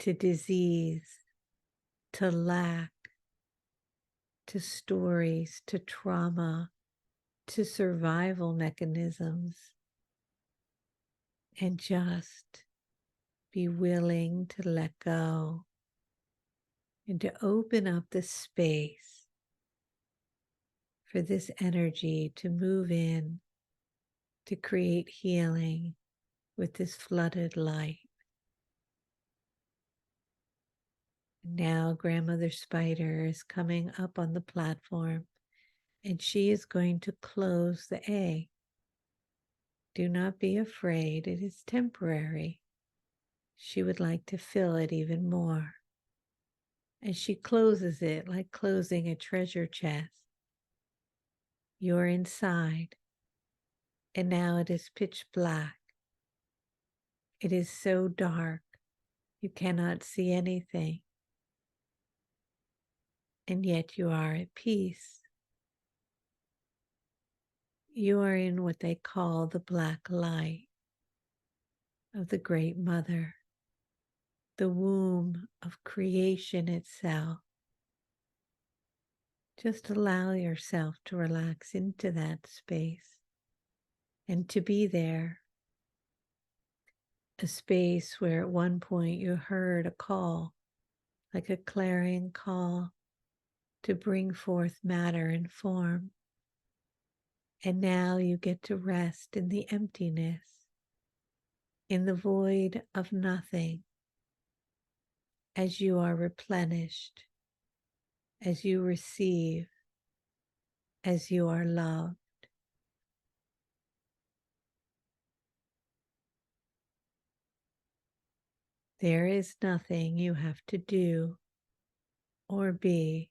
to disease, to lack, to stories, to trauma, to survival mechanisms, and just be willing to let go and to open up the space for this energy to move in to create healing with this flooded light. Now Grandmother Spider is coming up on the platform, and she is going to close the egg. Do not be afraid, it is temporary. She would like to fill it even more. As she closes it like closing a treasure chest, you're inside, and now it is pitch black. It is so dark, you cannot see anything, and yet you are at peace. You are in what they call the black light of the Great Mother, the womb of creation itself. Just allow yourself to relax into that space and to be there. A space where at one point you heard a call, like a clarion call to bring forth matter and form. And now you get to rest in the emptiness, in the void of nothing, as you are replenished, as you receive, as you are loved. There is nothing you have to do or be.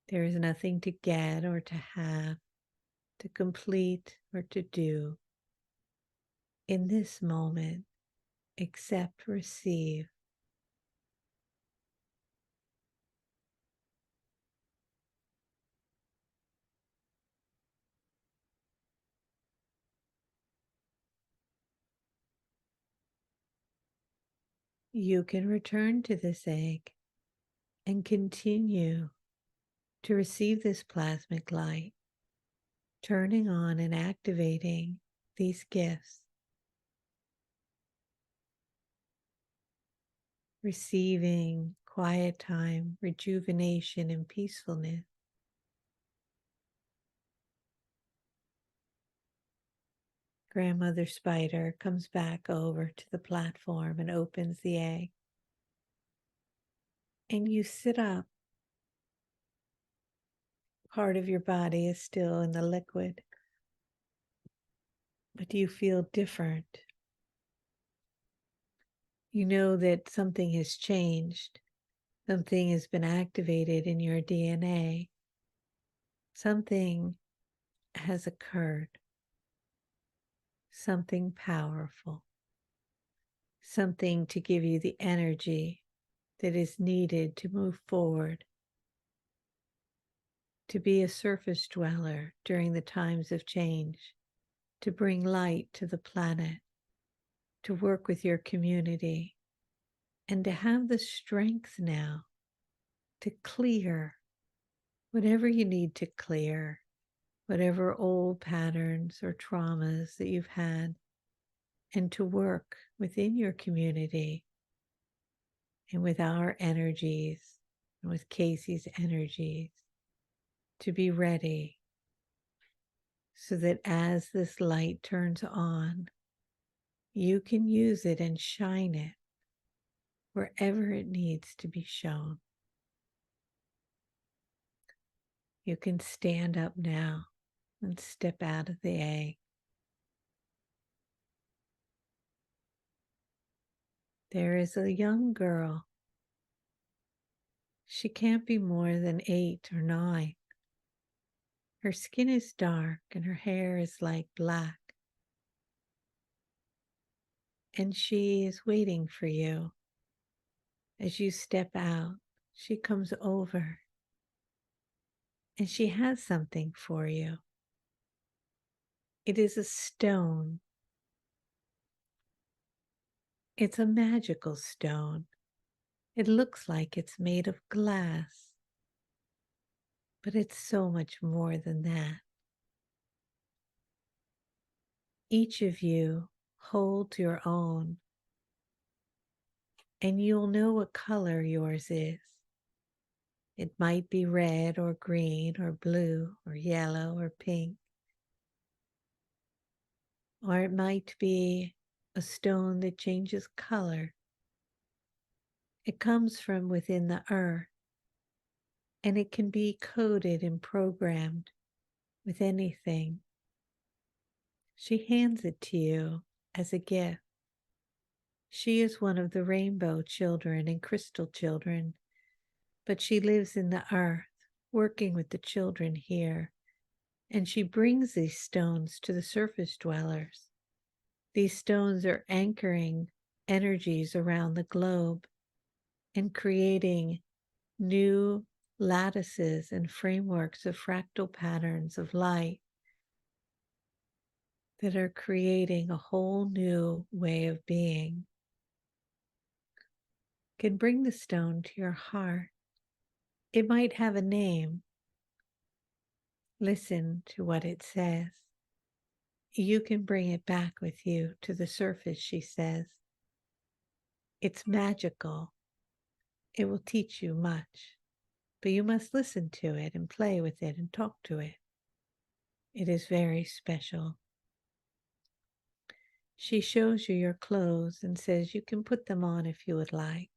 There is nothing to get or to have, to complete or to do in this moment except receive. You can return to this egg and continue to receive this plasmic light, turning on and activating these gifts, receiving quiet time, rejuvenation, and peacefulness. Grandmother Spider comes back over to the platform and opens the egg. And you sit up. Part of your body is still in the liquid, but you feel different. You know that something has changed. Something has been activated in your DNA. Something has occurred. Something powerful. Something to give you the energy that is needed to move forward, to be a surface dweller during the times of change, to bring light to the planet, to work with your community, and to have the strength now to clear whatever you need to clear, whatever old patterns or traumas that you've had, and to work within your community and with our energies and with Casey's energies to be ready so that as this light turns on, you can use it and shine it wherever it needs to be shown. You can stand up now and step out of the egg. There is a young girl. She can't be more than 8 or 9. Her skin is dark and her hair is like black. And she is waiting for you. As you step out, she comes over and she has something for you. It is a stone. It's a magical stone. It looks like it's made of glass. but it's so much more than that. Each of you holds your own, and you'll know what color yours is. It might be red or green or blue or yellow or pink, or it might be a stone that changes color. It comes from within the earth, and it can be coded and programmed with anything. She hands it to you as a gift. She is one of the rainbow children and crystal children, but she lives in the earth, working with the children here, and she brings these stones to the surface dwellers. These stones are anchoring energies around the globe and creating new lattices and frameworks of fractal patterns of light that are creating a whole new way of being. Can bring the stone to your heart. It might have a name. Listen to what it says. You can bring it back with you to the surface, she says. It's magical. It will teach you much, but you must listen to it and play with it and talk to it. It is very special. She shows you your clothes and says you can put them on if you would like.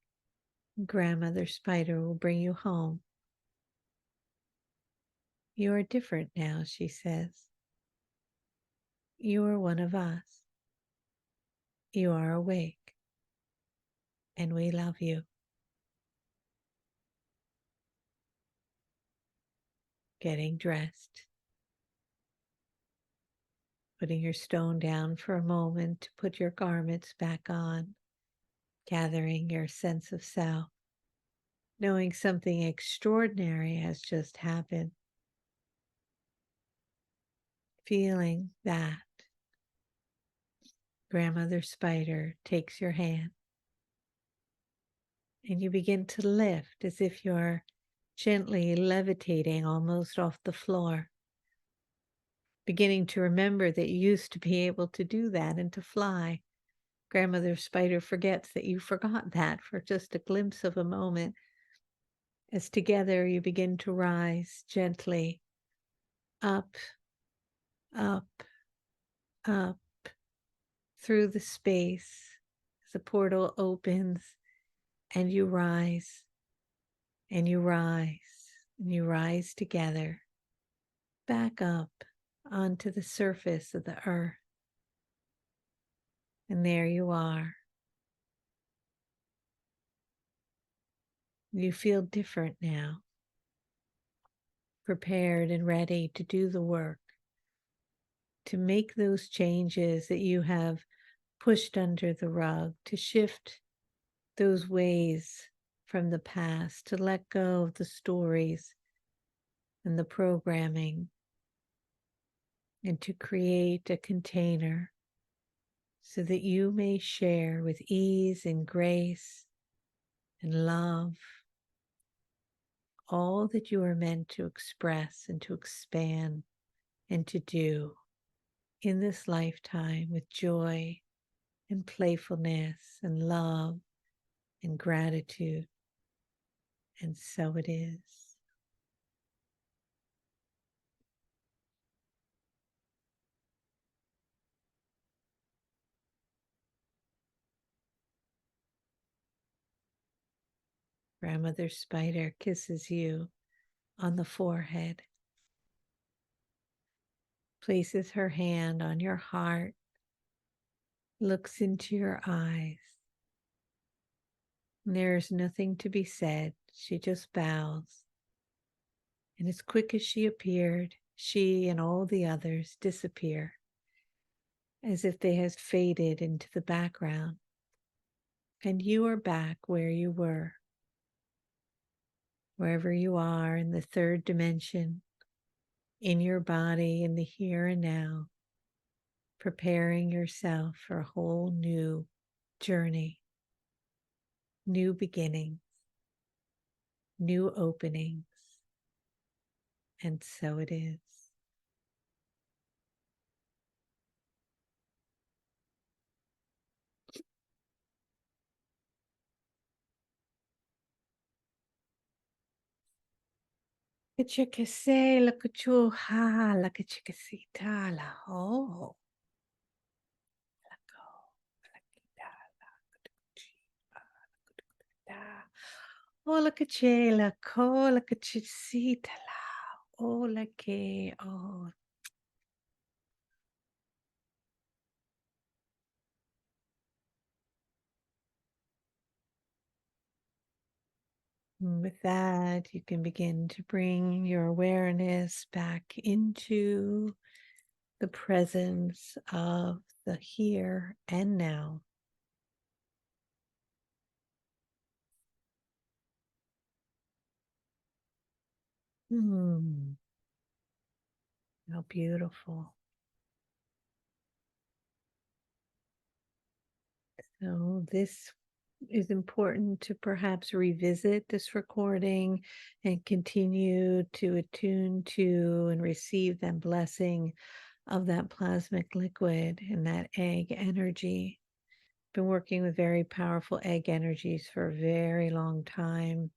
Grandmother Spider will bring you home. You are different now, she says. You are one of us. You are awake, and we love you. Getting dressed. Putting your stone down for a moment to put your garments back on. Gathering your sense of self. Knowing something extraordinary has just happened. Feeling that. Grandmother Spider takes your hand, and you begin to lift as if you're gently levitating almost off the floor, beginning to remember that you used to be able to do that and to fly. Grandmother Spider forgets that you forgot that for just a glimpse of a moment, as together you begin to rise gently up, up, up through the space as the portal opens, and you rise, and you rise, and you rise together back up onto the surface of the earth. And there you are. You feel different now, prepared and ready to do the work, to make those changes that you have pushed under the rug, to shift those ways from the past, to let go of the stories and the programming, and to create a container so that you may share with ease and grace and love all that you are meant to express and to expand and to do in this lifetime with joy and playfulness and love and gratitude. And so it is. Grandmother Spider kisses you on the forehead, places her hand on your heart, looks into your eyes. And there is nothing to be said. She just bows. And as quick as she appeared, she and all the others disappear, as if they had faded into the background. And you are back where you were, wherever you are in the third dimension, in your body, in the here and now, preparing yourself for a whole new journey, new beginnings, new openings, And so it is. Kachikase la kachuha la kachikasita la ho. La ko la kita la kuchipa la kuta. O la kache la ko la kachisita la. O la ke o. And with that, you can begin to bring your awareness back into the presence of the here and now. How beautiful. So this is important to perhaps revisit this recording and continue to attune to and receive that blessing of that plasmic liquid and that egg energy. Been working with very powerful egg energies for a very long time.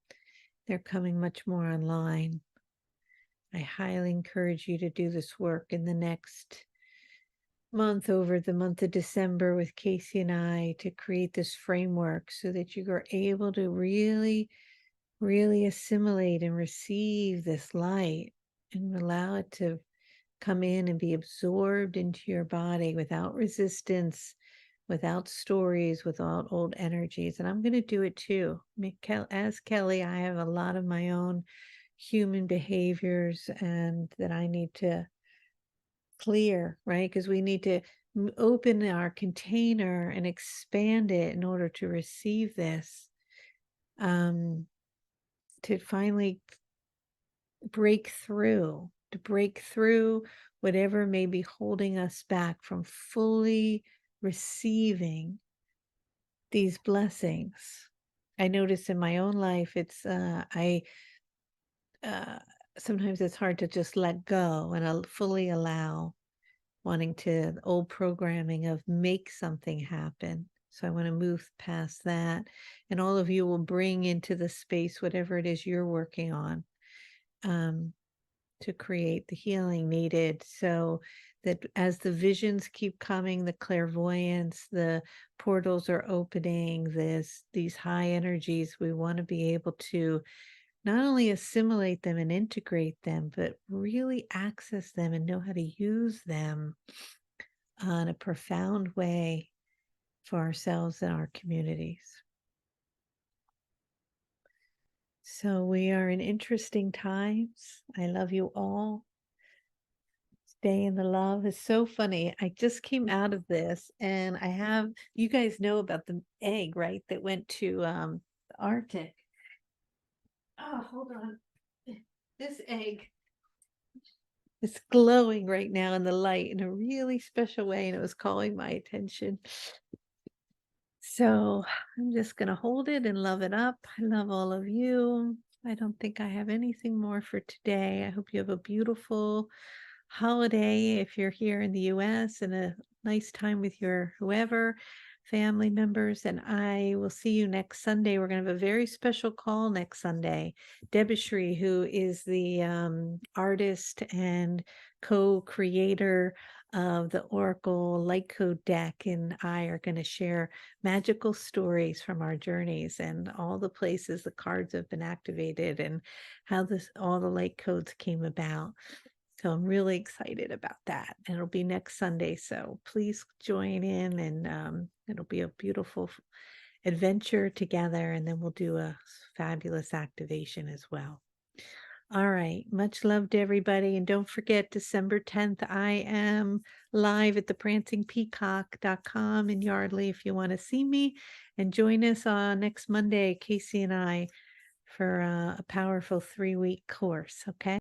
They're coming much more online. I highly encourage you to do this work in the next month, over the month of December, with Casey and I, to create this framework so that you are able to really assimilate and receive this light and allow it to come in and be absorbed into your body without resistance, without stories, without old energies. And I'm going to do it too. As Kelly, I have a lot of my own human behaviors and that I need to clear, right? Because we need to open our container and expand it in order to receive this, to finally to break through whatever may be holding us back from fully receiving these blessings. I notice in my own life, it's sometimes it's hard to just let go and I'll fully allow, wanting to old programming of make something happen. So I want to move past that, and all of you will bring into the space whatever it is you're working on, to create the healing needed, so that as the visions keep coming, the clairvoyance, the portals are opening, these high energies, we want to be able to not only assimilate them and integrate them, but really access them and know how to use them in a profound way for ourselves and our communities. So we are in interesting times. I love you all. Stay in the love. Is so funny. I just came out of this and I have, you guys know about the egg, right? That went to the Arctic. Oh, hold on. This egg is glowing right now in the light in a really special way, and it was calling my attention. So I'm just going to hold it and love it up. I love all of you. I don't think I have anything more for today. I hope you have a beautiful holiday if you're here in the US, and a nice time with your whoever family members. And I will see you next Sunday. We're going to have a very special call next Sunday. Debishri, who is the artist and co-creator of the Oracle Light Code deck, and I are going to share magical stories from our journeys and all the places the cards have been activated and how all the light codes came about. So I'm really excited about that. And it'll be next Sunday. So please join in, and it'll be a beautiful adventure together. And then we'll do a fabulous activation as well. All right. Much love to everybody. And don't forget, December 10th, I am live at the prancingpeacock.com in Yardley if you want to see me. And join us on next Monday, Casey and I, for a powerful 3-week course. Okay.